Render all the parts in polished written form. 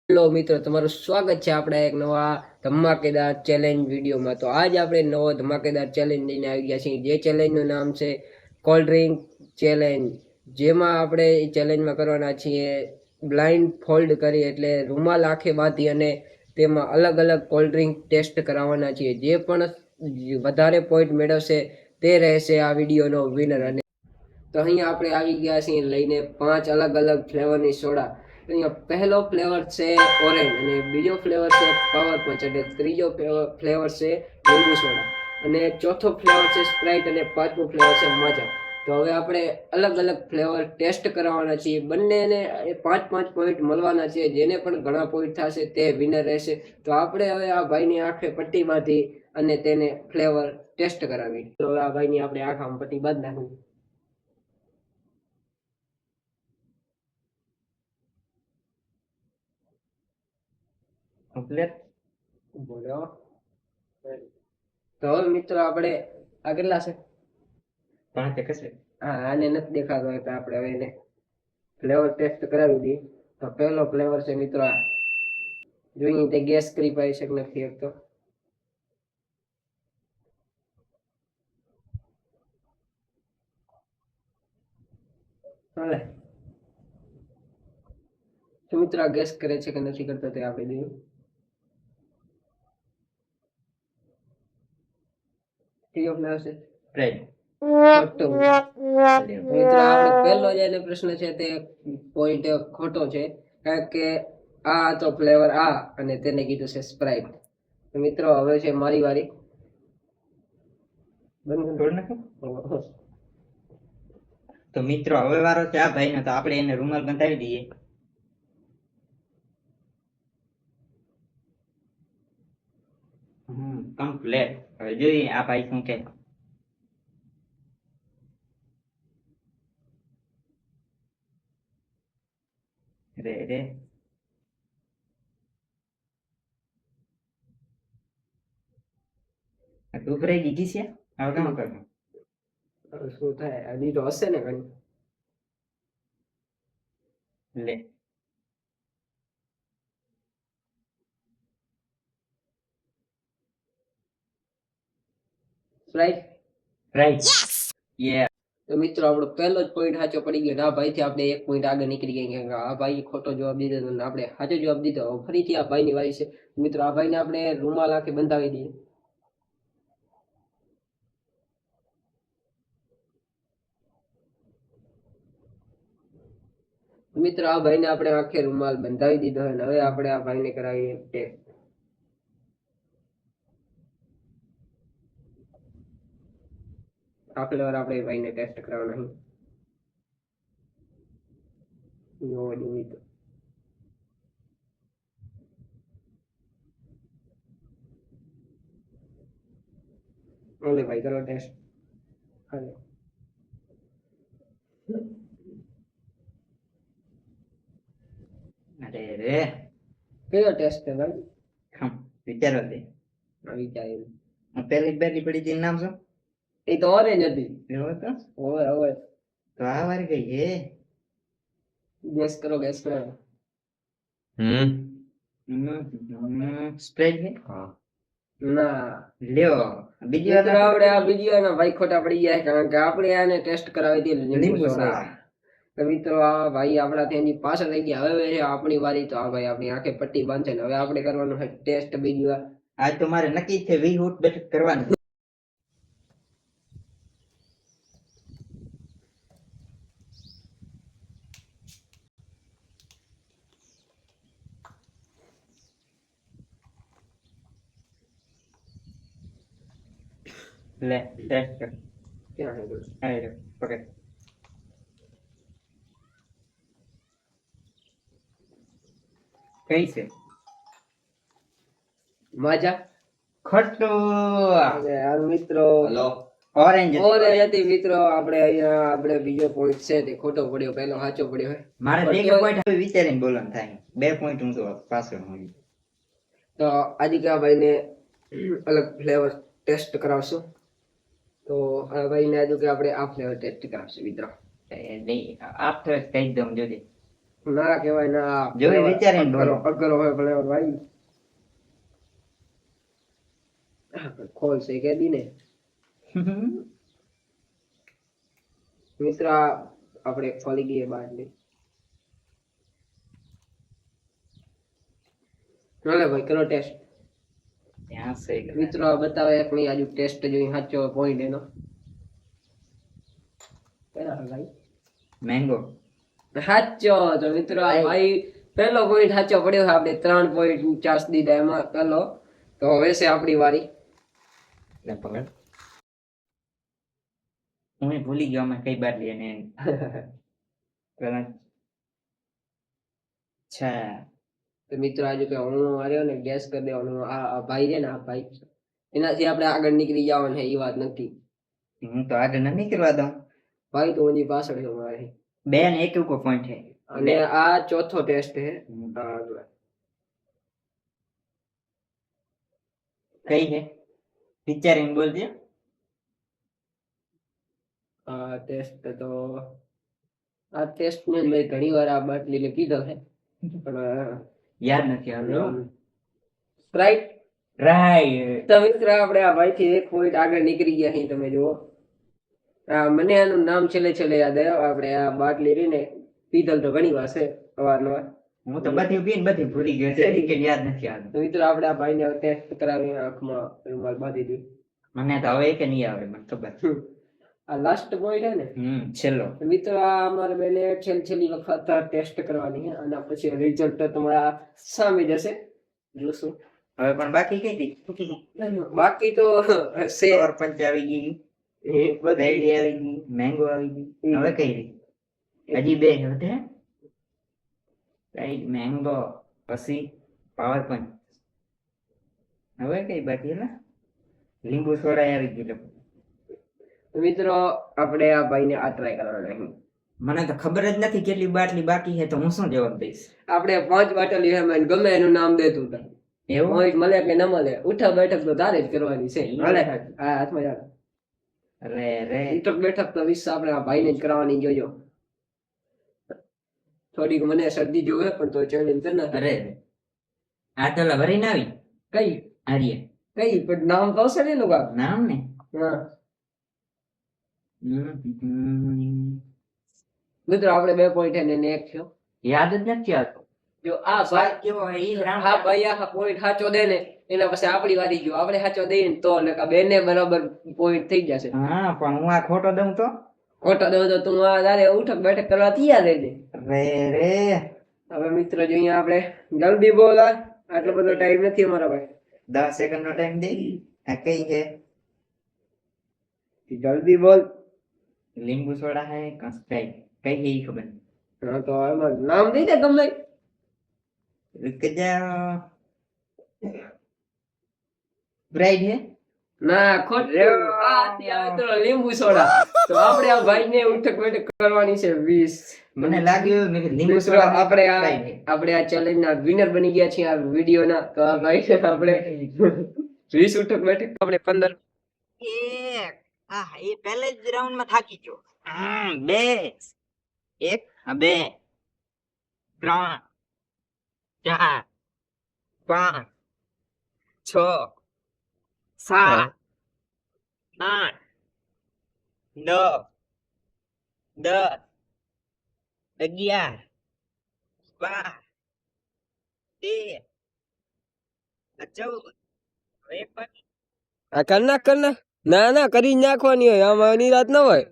Hello મિત્રો, તમારું સ્વાગત છે આપણા એક નવા ધમાકેદાર ચેલેન્જ વિડીયોમાં. તો આજ આપણે નવો ધમાકેદાર ચેલેન્જ લઈને આવી ગયા છીએ. જે ચેલેન્જનું નામ છે કોલ્ડ ડ્રિંક ચેલેન્જ. જેમાં આપણે એ ચેલેન્જમાં કરવાના છીએ બ્લાઇન્ડ ફોલ્ડ કરી, એટલે રૂમાલ આંખે બાંધી અને તેમાં અલગ અલગ કોલ્ડ ડ્રિંક ટેસ્ટ કરાવવાના છીએ. જે પણ વધારે પોઈન્ટ મેળવશે તે રહેશે આ વિડીયોનો વિનર. અને તો અહીંયા આપણે આવી ગયા છીએ લઈને 5 અલગ અલગ ફ્લેવરની સોડા. અહીંયા પહેલો ફ્લેવર છે ઓરેન્જ, અને બીજો ફ્લેવર છે પાવર પંચ, અને ત્રીજો ફ્લેવર છે લીંબુ સોડા, અને ચોથો ફ્લેવર છે સ્પ્રાઇટ, અને પાંચમો ફ્લેવર છે માજા. તો હવે આપણે અલગ અલગ ફ્લેવર ટેસ્ટ કરાવવાના છીએ. બંનેને 5-5 પોઈન્ટ મળવાના છે. જેને પણ ઘણા પોઈન્ટ થશે તે વિનર રહેશે. તો આપણે હવે આ ભાઈની આંખે પટ્ટી બાંધી અને તેને ફ્લેવર ટેસ્ટ કરાવી. તો હવે આ ભાઈની આપણે આંખમાં પટ્ટી બાંધી નાખવી. બોલો. તો હવે મિત્રો આપણે આ કેટલા છે? 5 કશે. હા, આને નથી દેખાતો એટલે આપણે હવે એને ફ્લેવર ટેસ્ટ કરાવી દઈએ. તો પહેલો ફ્લેવર છે મિત્રો આ. જોઈએ તે ગેસ કરી પાઈ શકે નથી એક તો. હાલે તો મિત્રો આ ગેસ કરે છે કે નથી કરતો તે આપી દઈએ. કયો ફ્લેવર છે? રાઈટ. ખોટો. મિત્રો આપણે પહેલો જે પ્રશ્ન છે તે પોઈન્ટ ખોટો છે, કારણ કે આ તો ફ્લેવર આ, અને તેને કીધું છે સ્પ્રાઇટ. તો મિત્રો હવે છે મારી વારી. તો મિત્રો હવે વારો છે આ ભાઈનો. તો આપણે એને રૂમાલ બંધાવી દઈએ. કમ્પ્લેટ. હવે જોઈએ આ ભાઈ શું કે. રે રે ડૂબરાઈ દીધી છે. હવે કામ કરવું? શું થાય? હજી તો હશે ને ઘણી. લે રાઈટ. રાઈટ. યે. તો મિત્રો આપણો પહેલો જ પોઈન્ટ સાચો પડી ગયો. આ ભાઈથી આપણે 1 પોઈન્ટ આગળ નીકળી ગયા, કે આ ભાઈ ખોટો જવાબ દીધો અને આપણે સાચો જવાબ દીધો. ફરીથી આ ભાઈની વારી છે. મિત્રો આ ભાઈને આપણે રૂમાલ આંખે બંધાવી દઈએ. મિત્રો આ ભાઈને આપણે આંખે રૂમાલ બંધાવી દીધો, અને હવે આપણે આ ભાઈને કરાવીએ ટેસ્ટ. આ ફ્લેવર આપણે ભાઈને ટેસ્ટ કરાવવાનો નહીં. ઓલે ભાઈ કરો ટેસ્ટ. હાલે. અરે રે. કયો ટેસ્ટ છે ભાઈ? વિચારો દે. વિચાર્યું. પેલી બેલી પડી હતી નામ શું? એ તો ઓરેન્જ હતી. એવો તો ઓવે ઓવે. તો આ વાર ગઈ હે. ગેસ કરો, ગેસ કરો. સ્પ્રેડ છે. હા. ના લ્યો બીજી વાર આપણે આ બીજી વાર ભાઈ ખોટા પડી ગયા, કારણ કે આપણે આને ટેસ્ટ કરાવી હતી લીંબુ સોડા. તો મિત્રો આ ભાઈ આપણા ત્યાંની પાછળ રહી ગયા. હવે છે આપણી વારી. તો આ ભાઈ આપણી આંખે પટ્ટી બાંધશે ને હવે આપણે કરવાનું છે ટેસ્ટ બીજી વાર. આજ તો મારે નક્કી છે 20 ઉઠ બેઠક કરવાની. લે ટેસ્ટ કર. ક્યાં છે બોલ? આયો પકડ. કઈ છે? માજા. ખોટું. યાર મિત્રો ઓરેન્જ હતી મિત્રો. આપણે અહીંયા આપણે બીજો પોઈન્ટ છે તે ખોટો પડ્યો, પહેલો સાચો પડ્યો. મારે બે પોઈન્ટ વિચારીને બોલવાનું થાય. 2 પોઈન્ટ હું તો પાછળ હું. તો આદિકા ભાઈને અલગ ફ્લેવર ટેસ્ટ કરાવશું. તો આ ભાઈને આજુ કે આપણે આ ફ્લેવર ટેસ્ટ કરાવશું મિત્રો. આફ્ટર કહી દઉં જોજે. ના કહેવાય ના. જોઈ વિચારીને બોલો. અગરો હોય ફ્લેવર ભાઈ. ખોલશે કે દી ને મિત્ર આપણે ખોલી ગઈએ બાટલી. ચાલો ભાઈ કરો ટેસ્ટ. ત્યાં સહી કરે. મિત્રો બતાવે એક ની આજુ ટેસ્ટ જોઈ સાચો પોઈન્ટ એનો. કયા ભાઈ મેંગો. સાચો. તો મિત્રો આ ભાઈ પહેલો પોઈન્ટ સાચો પડ્યો છે. આપણે 3 પોઈન્ટ ચાસ દીધા એમાં પહેલો. તો હવે છે આપણી વારી. લે પકડ. હું ભૂલી ગયો અમે કઈ બાટલી અને પેલા અચ્છા તો મિત્રો આજે કે હું આવ્યો ને ગેસ કરી દેવાનું. આ ભાઈ રે ને આ ભાઈ એનાથી આપણે આગળ નીકળી જવાનું છે. એ વાત નથી. હું તો આગળ નથી કરવા દઉં. ભાઈ તો ઓની પાછળ છે મારે. 2 ને 1 કો પોઈન્ટ છે. અને આ ચોથો ટેસ્ટ છે. કઈ છે વિચારીને બોલજે. આ ટેસ્ટ તો આ ટેસ્ટ ને મેં ઘણી વાર આ બાટલી ને પીધો છે પણ યાદ નથી આવતું. સ્પ્રાઇટ. રાઈટ. તો મિત્ર આપણે આ ભાઈ થી 1 પોઈન્ટ આગળ નીકળી ગયા છીએ. તમે જુઓ મને આનું નામ છેલ્લે યાદ આવ્યું. આપણે આ બાટલી રહીને પીધલ તો ઘણી વાર છે અવારનવાર. હું તો બધી પીને બધી ભૂલી ગયો છે કે યાદ નથી આવતું. તો મિત્રો આપણે આ ભાઈને ટેસ્ટ કરાવી આંખમાં રૂમાલ બાંધી દીધી. મને તો હવે કે નહીં આવે મને ખબર. આ લાસ્ટ પોઈન્ટ છે ને છેલ્લો. તો મિત્રો આ અમારે બેને છેલ્લી વખત ટેસ્ટ કરવાની છે અને પછી રિઝલ્ટ તો તમારા સામે જશે. જોશું. હવે પણ બાકી કઈ હતી? બાકી તો છે સરપંચ આવી ગઈ, રેડી આવી ગઈ, મેંગો આવી ગઈ. હવે કઈ રહી? હજી 2 વધે. રાઈટ મેંગો પછી પાવર પંચ. હવે કઈ બાકી ହେଲା? લીંબુ સોડા આવી ગઈ. મિત્રો આપણે આ ભાઈને આ ટ્રાય કરવાનો છે. મને તો ખબર જ નથી કેટલી બાટલી બાકી છે તો હું શું જવાબ દઈશ? આપણે 5 બાટલી છે મને ગમે એનું નામ દેતું હતા. એવું પોઈન્ટ મળે કે ન મળે ઉઠા બેઠક તો તારે જ કરવાની છે. હાલે હા હાથમાં યાર. રે રે ઉઠક બેઠક તો વિશ આપણે આ ભાઈને જ કરવાની. જોજો થોડીક મને શરદી જોવે પણ તો ચેલેન્જ કર ના. અરે આ તો લવરી ના આવી કઈ આર્ય કઈ પણ નામ તો હશે ને લોકો. નામ ને હા મિત્રો આપણે 2 પોઈન્ટ છે ને 1 થયો. યાદ જ નથી આવતું. જો આ ભાઈ કેવો હોય ઈ રામ. હા ભાઈ આ પોઈન્ટ સાચો દે ને એના પછી આપણી વારી ગયો. આપણે સાચો દઈએ ને તો એટલે બેને બરાબર પોઈન્ટ થઈ જશે. હા પણ હું આ ખોટો દઉં તો ખોટો દઉં તો તું આ તારે ઉઠક બેઠક કરવા તૈયાર રહેજે. રે રે હવે મિત્રો જો અહીંયા આપણે જલ્દી બોલ. આટલો બધો ટાઈમ નથી અમારા ભાઈ. 10 સેકન્ડ નો ટાઈમ દે. આ કઈ છે? જલ્દી બોલ. લીંબુ સોડા હે કઈ કઈ છે ઈ ખબર નહીં. હા તો એમાં નામ દઈ દે તમને. રૂક જાઓ. બ્રાઇડ હે ના ખોટું. આ ત્યાં તો લીંબુ સોડા. તો આપણે આ ભાઈને ઉઠક બેઠક કરવાની છે 20. મને લાગ્યું મેં કીધું લીંબુ મિત્રો સોડા આપણે આ ચેલેન્જ ના વિનર બની ગયા છીએ આ વિડીયો ના. તો આ ભાઈ આપણે 20 ઉઠક બેઠક આપણે 15. એ પહેલે જ રાઉન્ડ માં થાકી ગયો. 2 1 2 3 4 5 6 7 8 9 10 11 12 13 14 આ કરના ના કરી નાખવાની હોય. આમાં નિરાત ના હોય.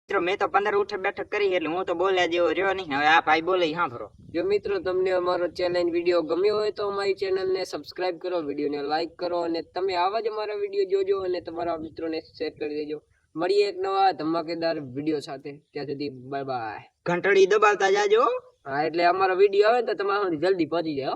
મિત્રો મેં તો 15 ઉઠક બેઠક કરી એટલે હું તો બોલ્યા જેવો રહ્યો નહીં. હવે આ ભાઈ બોલે સાંભળો. જો મિત્રો તમને અમારો ચેલેન્જ વિડીયો ગમ્યો હોય તો અમારી ચેનલને સબસ્ક્રાઇબ કરો, વિડીયોને લાઈક કરો અને તમે આવા જ અમારા વિડીયો જોજો અને તમારા મિત્રોને શેર કરી દેજો. મળીએ એક નવા ધમાકેદાર વિડીયો સાથે. ત્યાં સુધી બાય બાય. ઘંટડી દબાવતા જાજો. હા એટલે અમારો વિડીયો આવે તો તમારા સુધી જલ્દી પહોંચી જાય.